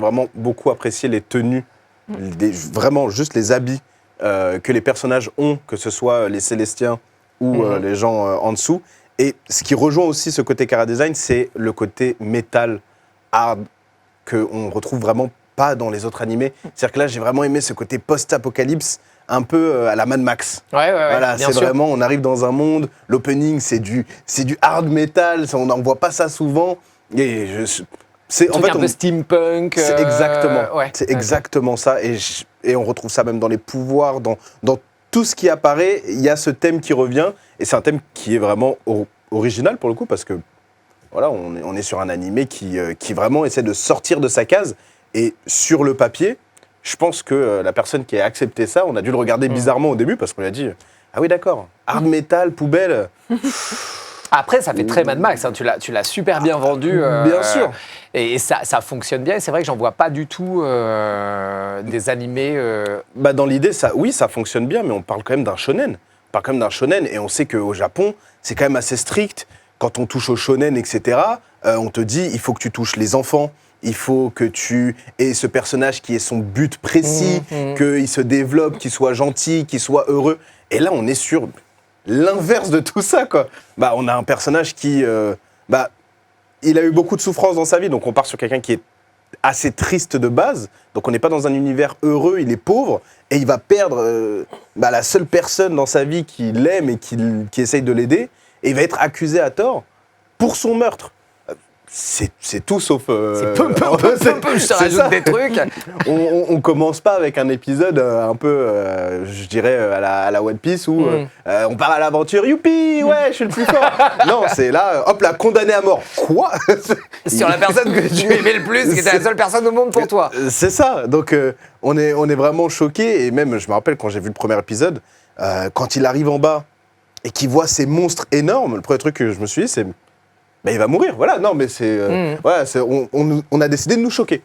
vraiment beaucoup apprécié les tenues, vraiment juste les habits que les personnages ont, que ce soit les Célestiens ou les gens en dessous. Et ce qui rejoint aussi ce côté chara-design, c'est le côté métal, hard, qu'on retrouve vraiment pas dans les autres animés. C'est-à-dire que là, j'ai vraiment aimé ce côté post-apocalypse, un peu à la Mad Max. Ouais, Voilà, bien c'est sûr. vraiment, on arrive dans un monde, l'opening, c'est du hard metal, on n'en voit pas ça souvent. Et c'est Un peu steampunk. c'est exactement, ouais, c'est exactement ça. Et on retrouve ça même dans les pouvoirs, dans tout ce qui apparaît, il y a ce thème qui revient. Et c'est un thème qui est vraiment original pour le coup, parce que voilà, on est sur un animé qui vraiment essaie de sortir de sa case. Et sur le papier, je pense que la personne qui a accepté ça, on a dû le regarder bizarrement au début, parce qu'on lui a dit « Ah oui, d'accord, hard metal, poubelle ». Après, ça fait très Mad Max, hein. Tu l'as super bien vendu. Bien sûr. Et ça fonctionne bien. Et c'est vrai que j'en vois pas du tout des animés. Bah dans l'idée, oui, ça fonctionne bien, mais on parle quand même d'un shonen. On parle quand même d'un shonen, et on sait qu'au Japon, c'est quand même assez strict. Quand on touche au shonen, etc., on te dit il faut que tu touches les enfants, il faut que tu aies ce personnage qui ait son but précis, qu'il se développe, qu'il soit gentil, qu'il soit heureux. Et là, on est sur l'inverse de tout ça, quoi. Bah, on a un personnage qui... il a eu beaucoup de souffrances dans sa vie, donc on part sur quelqu'un qui est assez triste de base, donc on n'est pas dans un univers heureux, il est pauvre, et il va perdre la seule personne dans sa vie qui l'aime et qui essaye de l'aider, et il va être accusé à tort pour son meurtre. C'est tout sauf... C'est peu, je te rajoute des trucs. On commence pas avec un épisode un peu, je dirais, à la One Piece où on part à l'aventure, youpi, ouais, je suis le plus fort. Non, c'est là, hop là, condamné à mort. Quoi? Sur la personne que tu aimais le plus, qui était la seule personne au monde pour toi. C'est ça, donc on est vraiment choqués, et même, je me rappelle quand j'ai vu le premier épisode, quand il arrive en bas et qu'il voit ces monstres énormes, le premier truc que je me suis dit, c'est... il va mourir, voilà, non, mais c'est... voilà, on a décidé de nous choquer.